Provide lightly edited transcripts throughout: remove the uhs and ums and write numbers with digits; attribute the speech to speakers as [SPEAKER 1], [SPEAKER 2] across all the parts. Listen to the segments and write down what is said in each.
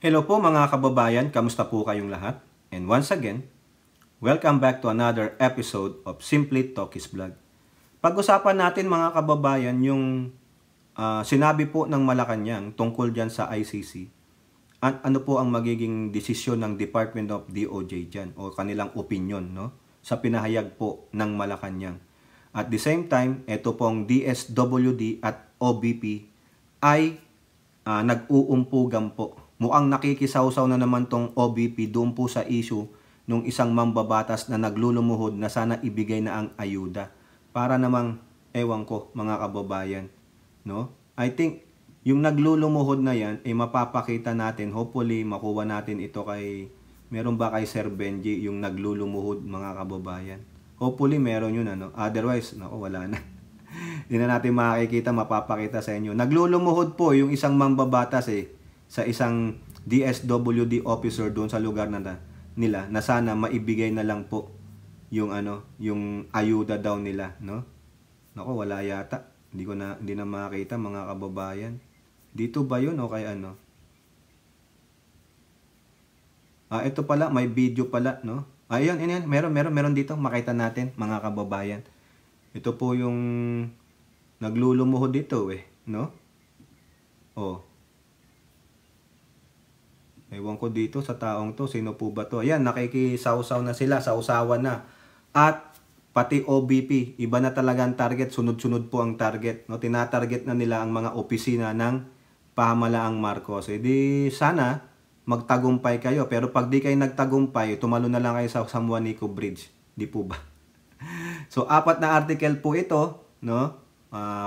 [SPEAKER 1] Hello po mga kababayan, kamusta po kayong lahat? And once again, welcome back to another episode of Simply Talkies Vlog. Pag-usapan natin mga kababayan yung sinabi po ng Malacanang tungkol dyan sa ICC. Ano po ang magiging desisyon ng Department of DOJ dyan o kanilang opinion, no? Sa pinahayag po ng Malacanang. At the same time, ito pong DSWD at OBP ay nag-uumpugan po. Mukhang nakikisawsaw na naman tong OBP doon po sa issue nung isang mambabatas na naglulumuhod na sana ibigay na ang ayuda. Para namang, ewan ko mga kababayan, no? I think yung naglulumuhod na yan ay mapapakita natin, hopefully makuha natin ito kay, meron ba kay Sir Benji yung naglulumuhod mga kababayan? Hopefully meron yun, ano? Otherwise, nako, wala na. Hindi na natin makikita, mapapakita sa inyo. Naglulumuhod po yung isang mambabatas sa isang DSWD officer doon sa lugar nila na sana maibigay na lang po yung yung ayuda daw nila, no? Nako, wala yata. Hindi na makita mga kababayan. Dito ba 'yun o kay ano? Ito pala, may video pala, no? Ayun, meron dito, makita natin mga kababayan. Ito po yung naglulumuhod dito no? Oh. Ewan ko dito sa taong to, sino po ba to? Ayan, nakikisawsaw na sila, sausawan na. At pati OBP, iba na talaga ang target, sunod-sunod po ang target. No? Tinatarget na nila ang mga opisina ng pamahalaang Marcos. Di sana magtagumpay kayo, pero pag di kayo nagtagumpay, tumalo na lang kayo sa San Juanico Bridge. Di po ba? So, 4 na article po ito, no?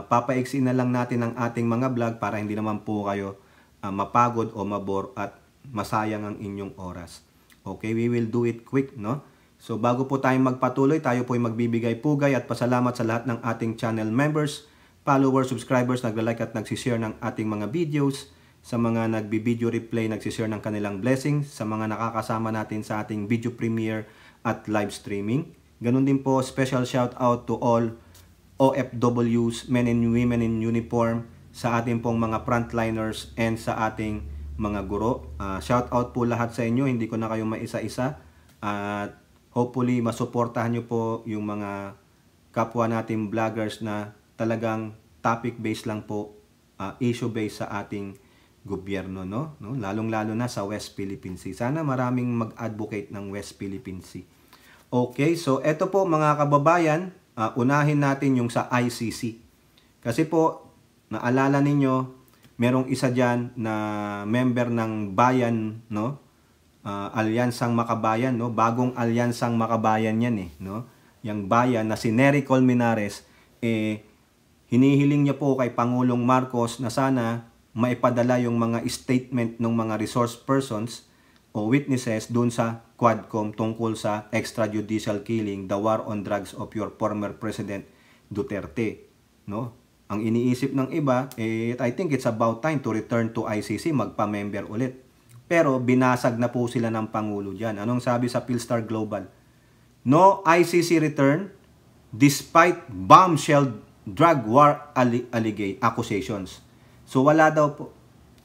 [SPEAKER 1] Papaiksi na lang natin ang ating mga vlog para hindi naman po kayo mapagod o mabore at masayang ang inyong oras. Okay, we will do it quick, no? So, bago po tayong magpatuloy, tayo po ay magbibigay pugay at pasalamat sa lahat ng ating channel members, followers, subscribers, nagla-like at nagsishare ng ating mga videos, sa mga nagbi-video replay, nagsishare ng kanilang blessings, sa mga nakakasama natin sa ating video premiere at live streaming. Ganun din po, special shout out to all OFWs, men and women in uniform, sa ating pong mga frontliners and sa ating mga guro. Shout out po lahat sa inyo, hindi ko na kayo maisa-isa. At hopefully masuportahan nyo po yung mga kapwa nating vloggers na talagang topic based lang po, issue based sa ating gobyerno, no? Lalong-lalo na sa West Philippine Sea. Sana maraming mag-advocate ng West Philippine Sea. Okay, so eto po mga kababayan, unahin natin yung sa ICC. Kasi po, naalala ninyo, merong isa diyan na member ng bayan, no? Alyansang Makabayan, no? Bagong Alyansang Makabayan yan no? Yang bayan na si Nery Colmenares, hinihiling niya po kay Pangulong Marcos na sana maipadala yung mga statement ng mga resource persons o witnesses dun sa Quadcom tungkol sa extrajudicial killing, the war on drugs of your former President Duterte, no? Ang iniisip ng iba, I think it's about time to return to ICC, magpa-member ulit. Pero binasag na po sila ng Pangulo dyan. Anong sabi sa Philstar Global? No ICC return despite bombshell drug war accusations. So wala daw po.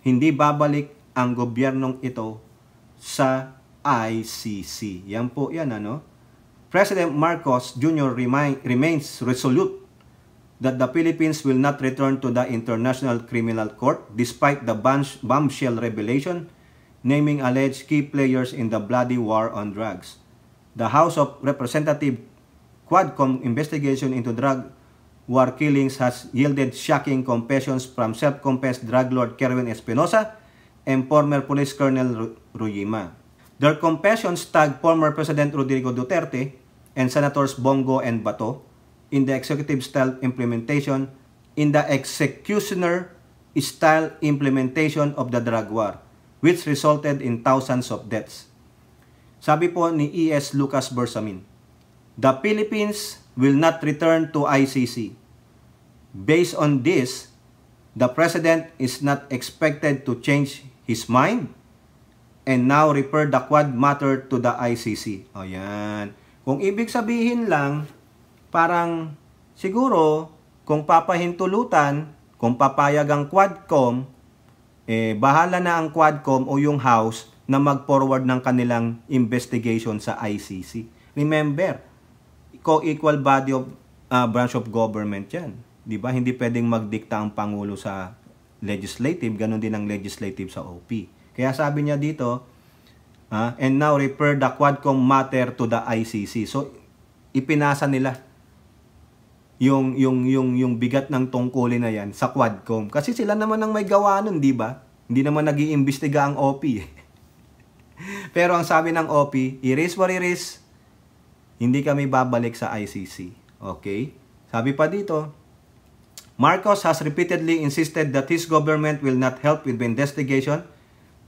[SPEAKER 1] Hindi babalik ang gobyernong ito sa ICC. Yan po yan, President Marcos Jr. remains resolute that the Philippines will not return to the International Criminal Court despite the bombshell revelation naming alleged key players in the bloody war on drugs. The House of Representatives Quadcom investigation into drug war killings has yielded shocking confessions from self-confessed drug lord Kerwin Espinosa and former police colonel Ruyima. Their confessions tag former President Rodrigo Duterte and Senators Bongo and Bato in the executive style implementation of the drug war, which resulted in thousands of deaths. Sabi po ni E.S. Lucas Bersamin, the Philippines will not return to ICC. Based on this, the President is not expected to change his mind and now refer the Quad matter to the ICC. O yan. Kung ibig sabihin lang, parang siguro kung papahintulutan, kung papayag ang Quadcom, bahala na ang Quadcom o yung House na mag-forward ng kanilang investigation sa ICC. Remember, co-equal body of branch of government yan. Di ba? Hindi pwedeng magdikta ang Pangulo sa legislative, ganun din ang legislative sa OP. Kaya sabi niya dito, and now refer the Quadcom matter to the ICC. So, ipinasa nila yung bigat ng tungkulin na yan sa Quadcom. Kasi sila naman ang may gawa nun, di ba? Hindi naman nag-iimbestiga ang OP. Pero ang sabi ng OP, it is what it is, hindi kami babalik sa ICC. Okay? Sabi pa dito, Marcos has repeatedly insisted that his government will not help with the investigation,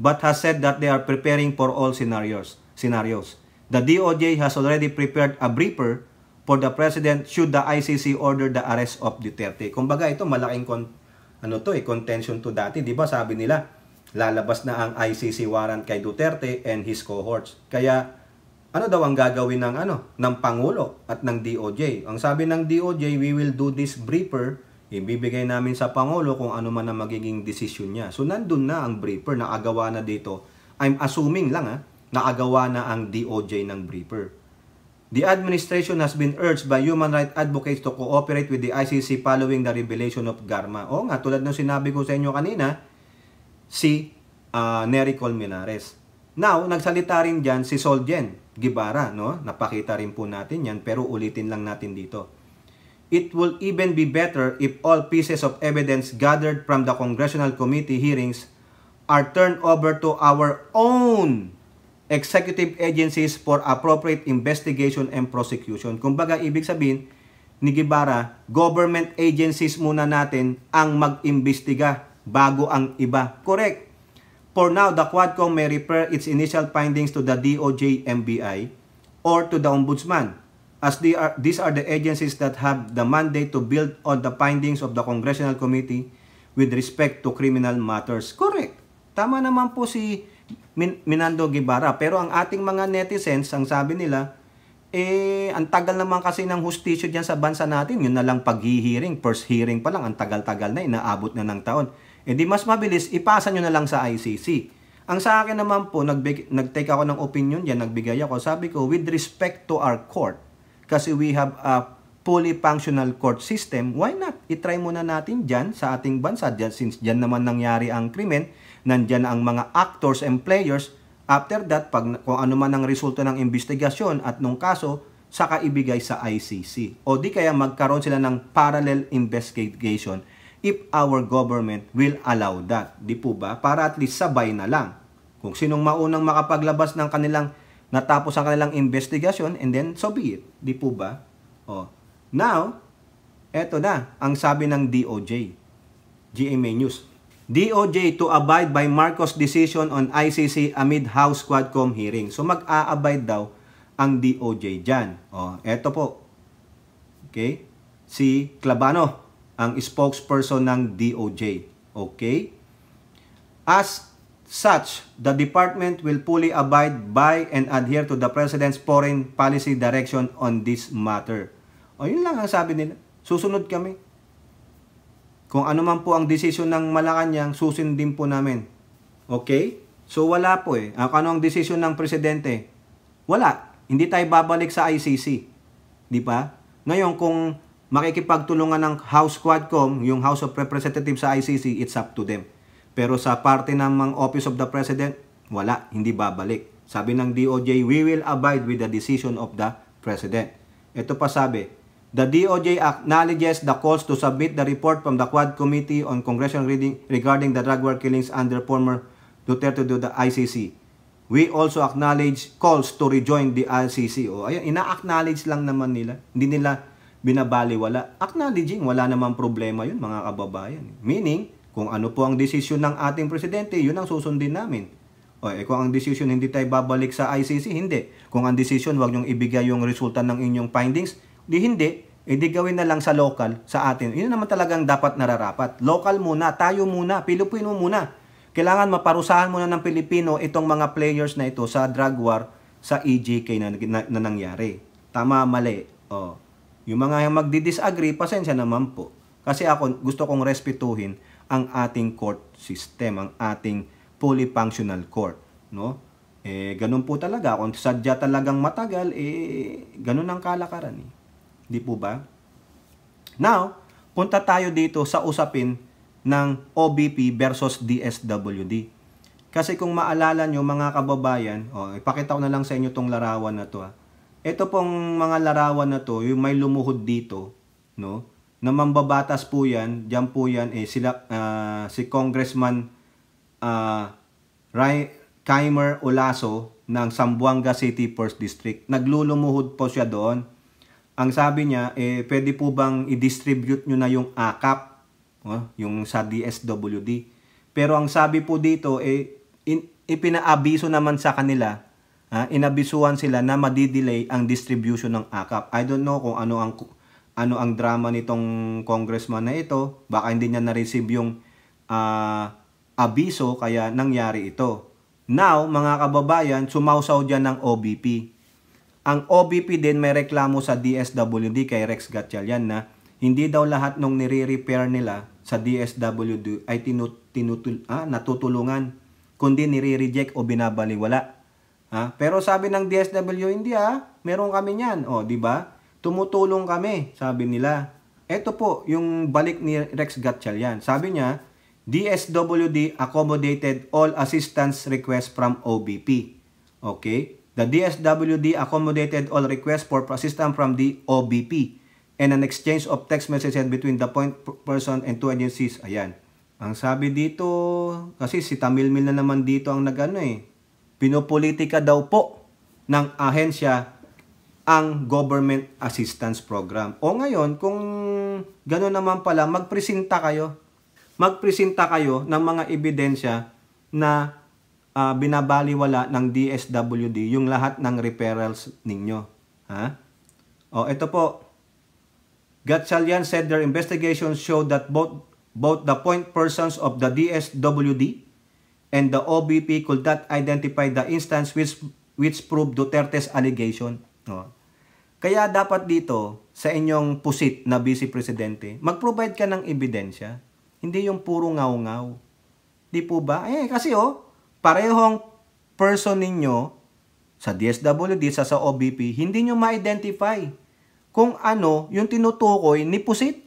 [SPEAKER 1] but has said that they are preparing for all scenarios. The DOJ has already prepared a briefer for the President should the ICC order the arrest of Duterte. Kumbaga ito malaking contention to dati, 'di ba? Sabi nila, lalabas na ang ICC warrant kay Duterte and his cohorts. Kaya ano daw ang gagawin ng Pangulo at ng DOJ? Ang sabi ng DOJ, we will do this briefer. Ibibigay namin sa Pangulo kung ano man ang magiging desisyon niya. So, nandun na ang briefer, nakagawa na dito. I'm assuming lang nakagawa na ang DOJ ng briefer. The administration has been urged by human rights advocates to cooperate with the ICC following the revelation of Garma. O nga, tulad ng sinabi ko sa inyo kanina, si Nery Colmenares. Now, nagsalita rin dyan si Soljen Guevara, no? Napakita rin po natin yan, pero ulitin lang natin dito. It will even be better if all pieces of evidence gathered from the Congressional Committee hearings are turned over to our own executive agencies for appropriate investigation and prosecution. Kumbaga, ibig sabihin ni Guevara, government agencies muna natin ang mag-imbestiga bago ang iba. Correct. For now, the Quadcom may refer its initial findings to the DOJ, MBI, or to the Ombudsman, as these are the agencies that have the mandate to build on the findings of the Congressional Committee with respect to criminal matters. Correct. Tama naman po si Minando Guevara. Pero ang ating mga netizens, ang sabi nila, ang tagal naman kasi ng hustisyo dyan sa bansa natin. Yun na lang pag-hearing, first hearing pa lang, ang tagal-tagal na, inaabot na ng taon. Di mas mabilis, ipasa nyo na lang sa ICC. Ang sa akin naman po, nag-take ako ng opinion dyan, nagbigay ako. Sabi ko, with respect to our court, kasi we have a fully functional court system, why not? I-try muna natin dyan sa ating bansa, dyan, since dyan naman nangyari ang krimen, nandyan ang mga actors and players. After that, kung ano man ang resulta ng investigasyon at nung kaso, saka ibigay sa ICC. O di kaya magkaroon sila ng parallel investigation if our government will allow that. Di po ba? Para at least sabay na lang. Kung sinong maunang makapaglabas ng kanilang natapos ang kanilang investigation, and then so be it. Di po ba? Now, eto na ang sabi ng DOJ. GMA News. DOJ to abide by Marcos decision on ICC amid House Quadcom hearing. So mag-a-abide daw ang DOJ dyan. Eto po. Okay? Si Clavano, ang spokesperson ng DOJ. Okay? As such, the department will fully abide by and adhere to the President's foreign policy direction on this matter. Yun lang ang sabi nila. Susunod kami. Kung ano man po ang desisyon ng Malacanang, susundin po namin. Okay? So wala po Ano ang desisyon ng Presidente? Wala. Hindi tayo babalik sa ICC. Di ba? Ngayon, kung makikipagtulungan ng House Quadcom, yung House of Representatives sa ICC, it's up to them. Pero sa parte ng Office of the President, wala, hindi babalik. Sabi ng DOJ, we will abide with the decision of the President. Ito pa sabi, the DOJ acknowledges the calls to submit the report from the Quad Committee on Congressional Reading regarding the drug war killings under former Duterte to the ICC. We also acknowledge calls to rejoin the ICC. Ayan, ina-acknowledge lang naman nila. Hindi nila binabaliwala. Acknowledging, wala namang problema yun, mga kababayan. Meaning, kung ano po ang desisyon ng ating presidente, yun ang susundin namin. Kung ang desisyon hindi tayo babalik sa ICC, hindi. Kung ang desisyon, wag niyong ibigay yung resulta ng inyong findings, hindi. Di gawin na lang sa local, sa atin. Yun naman talagang dapat nararapat. Local muna, tayo muna, Pilipino muna. Kailangan maparusahan muna ng Pilipino itong mga players na ito sa drug war, sa EJK na nangyari. Tama, mali. Yung mga magdi-disagree, pasensya naman po. Kasi ako, gusto kong respetuhin ang ating court system, ang ating fully functional court, no? Ganun po talaga. Kung sadya talagang matagal, ganun ang kalakaran. Di po ba? Now, punta tayo dito sa usapin ng OBP versus DSWD. Kasi kung maalala nyo mga kababayan, ipakita ko na lang sa inyo tong larawan na to. Ito pong mga larawan na to, yung may lumuhod dito, no? Na mambabatas po yan, diyan po yan, si Congressman Kaimer Olaso ng Zamboanga City 1st District. Naglulumuhod po siya doon. Ang sabi niya, pwede po bang i-distribute nyo na yung AKAP, yung sa DSWD. Pero ang sabi po dito, ipinaabiso naman sa kanila, inabisuhan sila na madidelay ang distribution ng AKAP. I don't know kung ano ang drama nitong congressman na ito. Baka hindi niya na-receive yung abiso kaya nangyari ito. Now, mga kababayan, sumausaw dyan ng OBP. Ang OBP din may reklamo sa DSWD kay Rex Gatchalian na hindi daw lahat ng nire-repair nila sa DSWD ay natutulungan, kundi nire-reject o binabaliwala. Pero sabi ng DSWD, hindi meron kami niyan. Di ba? Tumutulong kami, sabi nila. Ito po yung balik ni Rex Gatchalian. Sabi niya, DSWD accommodated all assistance requests from OBP. Okay? The DSWD accommodated all requests for assistance from the OBP and an exchange of text messages between the point person and two agencies. Ayan. Ang sabi dito, kasi si Tamilmil na naman dito ang pinopolitika daw po ng ahensya ang Government Assistance Program. O ngayon, kung gano'n naman pala, magpresenta kayo ng mga ebidensya na binabaliwala ng DSWD yung lahat ng referrals ninyo. Ito po. Gatchalian said their investigations showed that both the point persons of the DSWD and the OBP could not identify the instance which proved Duterte's allegation. Kaya dapat dito sa inyong pusit na Vice Presidente, mag-provide ka ng ebidensya. Hindi yung puro ngaw-ngaw. Di po ba? Kasi parehong person ninyo sa DSWD, sa OBP, hindi nyo ma-identify kung ano yung tinutukoy ni Pusit.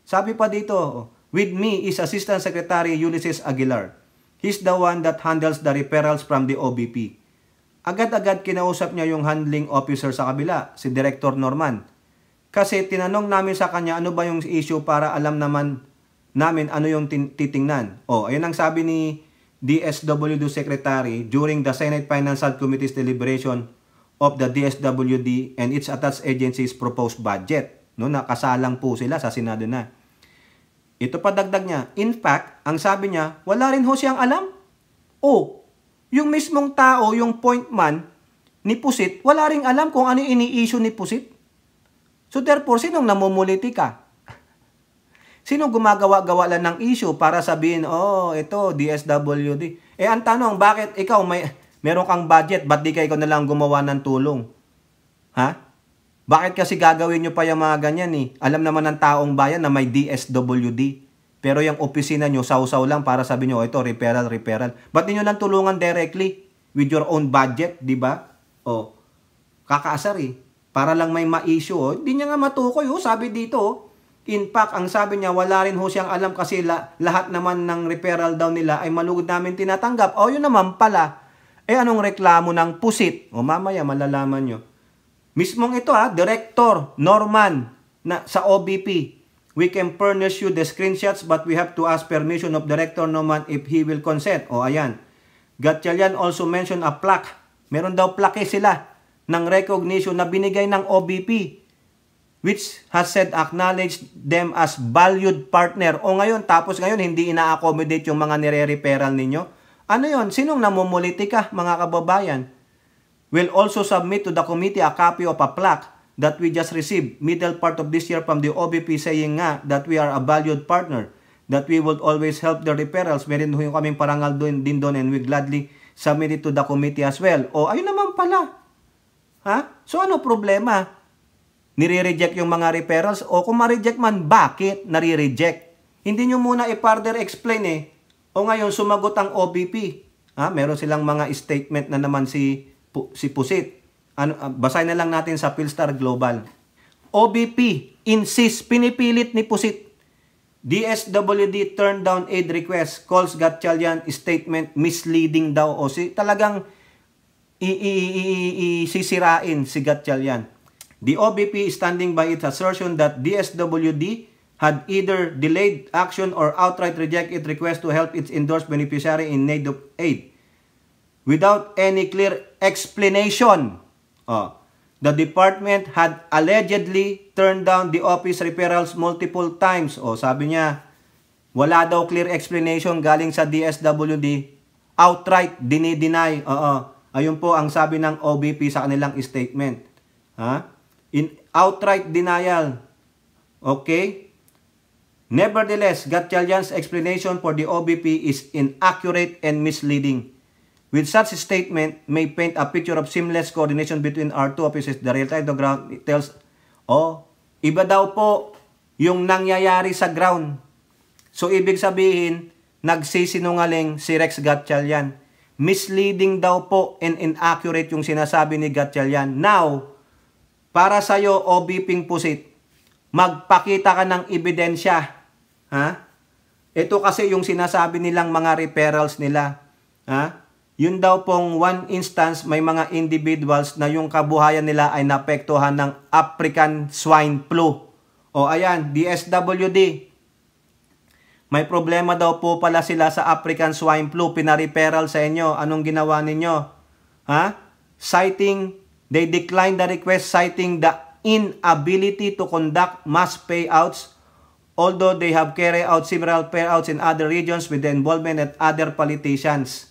[SPEAKER 1] Sabi pa dito, with me is Assistant Secretary Ulysses Aguilar. He's the one that handles the referrals from the OBP. Agad-agad kinausap niya yung handling officer sa kabila, si Director Norman. Kasi tinanong namin sa kanya ano ba yung issue para alam naman namin ano yung titingnan. Ayun ang sabi ni DSWD Secretary during the Senate Financial Committee's deliberation of the DSWD and its attached agencies proposed budget. Nakasalang po sila sa Senado na. Ito pa dagdag niya. In fact, ang sabi niya, wala rin ho siyang alam. Yung mismong tao, yung point man ni Pusit, wala rin alam kung ano ini-issue ni Pusit. So therefore, sinong namumulitika? Sino gumagawa-gawa lang ng issue para sabihin, ito, DSWD. Ang tanong, bakit ikaw meron kang budget, ba't di ikaw na lang gumawa ng tulong? Bakit kasi gagawin nyo pa yung mga ganyan Alam naman ng taong bayan na may DSWD. Pero yung opisina nyo, sausaw lang para sabihin nyo, ito, referral. Ba't di nyo lang tulungan directly with your own budget, di ba? Kakaasar Para lang may ma-issue. Di niya nga matukoy, sabi dito, In fact, ang sabi niya, wala rin ho siyang alam kasi lahat naman ng referral daw nila ay malugod namin tinatanggap. Yun naman pala. Anong reklamo ng Pusit? Mamaya malalaman nyo. Mismong ito Director Norman sa OBP. We can furnish you the screenshots but we have to ask permission of Director Norman if he will consent. Ayan. Gatchalian also mentioned a plaque. Meron daw plaque sila ng recognition na binigay ng OBP. Which has said acknowledged them as valued partner. Tapos ngayon hindi ina-accommodate yung mga nire-referral ninyo. Ano yon? Sinong namumulitika, mga kababayan? Will also submit to the committee a copy of a plaque that we just received middle part of this year from the OBP saying that we are a valued partner, that we would always help the referrals. Meron yung kaming parangal din doon and we gladly submit it to the committee as well. Ayun naman pala. So ano problema? Nire-reject yung mga referrals kung ma-reject man, bakit nare-reject? Hindi nyo muna i-further explain eh. O ngayon, sumagot ang OBP. Meron silang mga statement na naman si Pusit. Basahin na lang natin sa Philstar Global. OBP insists, pinipilit ni Pusit. DSWD turned down aid request, calls Gatchalian statement misleading daw. O talagang sisirain si Gatchalian. The OBP is standing by its assertion that DSWD had either delayed action or outright rejected request to help its endorsed beneficiary in need of aid without any clear explanation. The department had allegedly turned down the office referrals multiple times. Sabi niya, wala daw clear explanation galing sa DSWD. Outright dinideny. Ayun po ang sabi ng OBP sa kanilang statement. In outright denial. Okay? Nevertheless, Gatchalian's explanation for the OBP is inaccurate and misleading. With such a statement may paint a picture of seamless coordination between our two offices. The real time to ground it tells, iba daw po yung nangyayari sa ground. So, ibig sabihin, nagsisinungaling si Rex Gatchalian. Misleading daw po and inaccurate yung sinasabi ni Gatchalian. Now, para sa'yo, OBP Pusit, magpakita ka ng ebidensya. Ito kasi yung sinasabi nilang mga referrals nila. Yun daw pong one instance, may mga individuals na yung kabuhayan nila ay naapektuhan ng African swine flu. Ayan, DSWD. May problema daw po pala sila sa African swine flu. Pina-referral sa inyo. Anong ginawa ninyo? They declined the request citing the inability to conduct mass payouts, although they have carried out several payouts in other regions with the involvement of other politicians.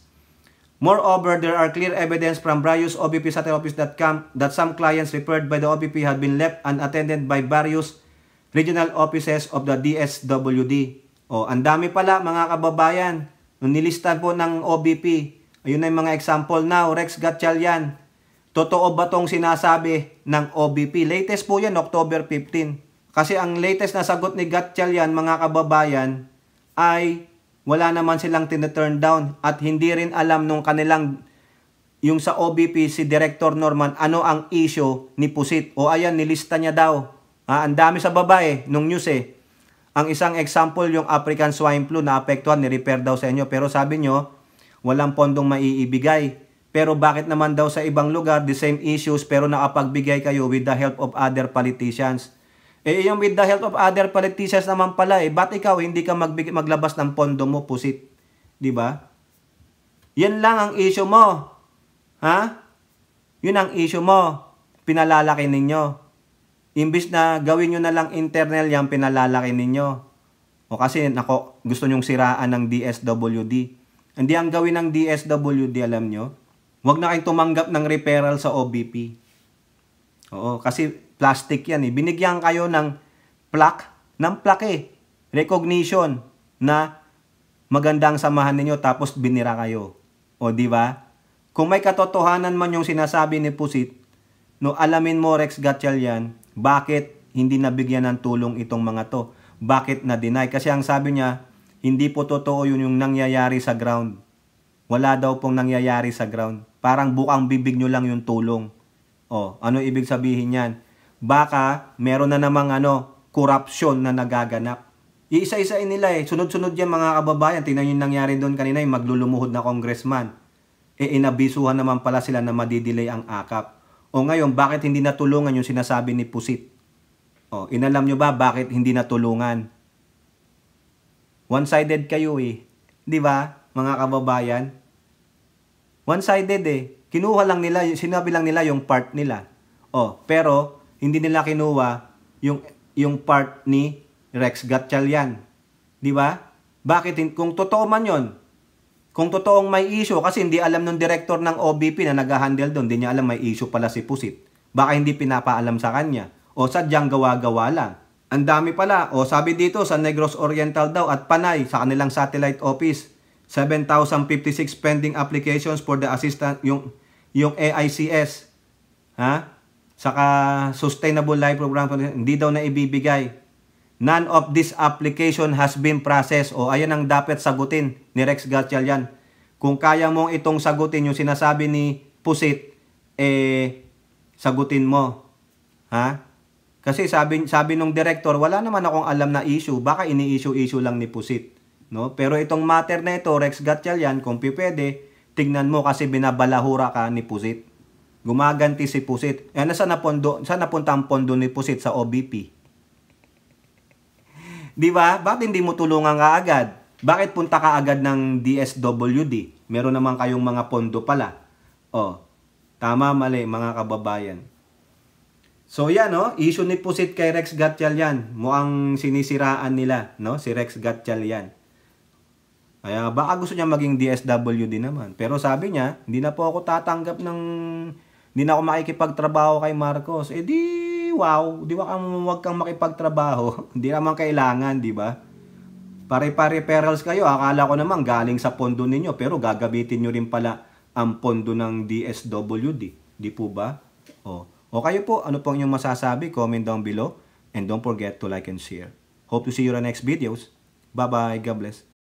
[SPEAKER 1] Moreover, there are clear evidence from various OBP satellite offices that some clients referred by the OBP had been left unattended by various regional offices of the DSWD. Ang dami pala mga kababayan. Nung nilistan po ng OBP, ayun na yung mga example now. Rex Gatchalian, totoo ba tong sinasabi ng OBP? Latest po yan, October 15. Kasi ang latest na sagot ni Gatchalian, mga kababayan, ay wala naman silang tina-turn down at hindi rin alam nung kanilang, yung sa OBP, si Director Norman, ano ang issue ni Pusit. Ayan, nilista niya daw. Ang dami sa babae, nung news eh. Ang isang example, yung African swine flu na apektuhan, ni-repair daw sa inyo. Pero sabi nyo, walang pondong maiibigay. Pero bakit naman daw sa ibang lugar, the same issues, pero nakapagbigay kayo with the help of other politicians? Yung with the help of other politicians naman pala ba't ikaw hindi ka maglabas ng pondo mo, Pusit? Di ba? Yan lang ang issue mo. Yun ang issue mo. Pinalalaki ninyo. Imbis na gawin nyo na lang internal yan, pinalalaki ninyo. Kasi gusto nyong siraan ng DSWD. Hindi ang gawin ng DSWD, alam nyo? Huwag na kayong tumanggap ng referral sa OBP. Kasi plastic yan Binigyan kayo ng plaque, recognition na magandang samahan ninyo tapos binira kayo. Di ba? Kung may katotohanan man yung sinasabi ni Pusit, alamin mo Rex Gatchalian, bakit hindi nabigyan ng tulong itong mga to? Bakit na-deny? Kasi ang sabi niya, hindi po totoo yun yung nangyayari sa ground. Wala daw pong nangyayari sa ground. Parang bukang bibig nyo lang yung tulong. Ano ibig sabihin yan? Baka meron na namang korupsyon na nagaganap. Iisa-isain nila Sunod-sunod yan mga kababayan. Tingnan yung nangyari doon kanina yung maglulumuhod na congressman. Inabisuhan naman pala sila na madidelay ang akap. Ngayon, bakit hindi natulungan yung sinasabi ni Pusit? Inalam nyo ba bakit hindi natulungan? One-sided kayo Di ba, mga kababayan? One-sided Kinuha lang nila, sinabi lang nila yung part nila. Pero hindi nila kinuha yung part ni Rex Gatchalian. Di ba? Bakit? Kung totoo man yon, kung totoong may issue, kasi hindi alam ng director ng OBP na nag-handle doon, hindi niya alam may issue pala si Pusit. Baka hindi pinapaalam sa kanya. Sadyang gawa-gawa lang. Ang dami pala. Sabi dito sa Negros Oriental daw at Panay sa kanilang satellite office, 7,056 pending applications for the assistant, yung AICS. Saka Sustainable Life Program, hindi daw na ibibigay. None of this application has been processed. O ayan ang dapat sagutin ni Rex Gatchalian. Kung kaya mong itong sagutin yung sinasabi ni Pusit, sagutin mo. Ha? Kasi sabi nung director, wala naman akong alam na issue. Baka ini-issue lang ni Pusit. No? Pero itong matter na ito, Rex Gatchalian, kung pipwede, tignan mo kasi binabalahura ka ni Pusit. Gumaganti si Pusit. Saan napunta ang pondo ni Pusit sa OBP? Di ba? Bakit hindi mo tulungan ka agad? Bakit punta ka agad ng DSWD? Meron naman kayong mga pondo pala. Tama, mali, mga kababayan. So yan, issue ni Pusit kay Rex Gatchalian. Mukhang sinisiraan nila, si Rex Gatchalian. Kaya baka gusto niya maging DSWD naman. Pero sabi niya, hindi na po ako tatanggap hindi na ako makikipagtrabaho kay Marcos. Wow, wag kang makipagtrabaho. Hindi naman kailangan, di ba? Pare-pare perils kayo. Akala ko naman galing sa pondo ninyo, pero gagabitin nyo rin pala ang pondo ng DSWD. Di po ba? O kayo po, ano po ang inyong masasabi? Comment down below. And don't forget to like and share. Hope to see you in the next videos. Bye-bye. God bless.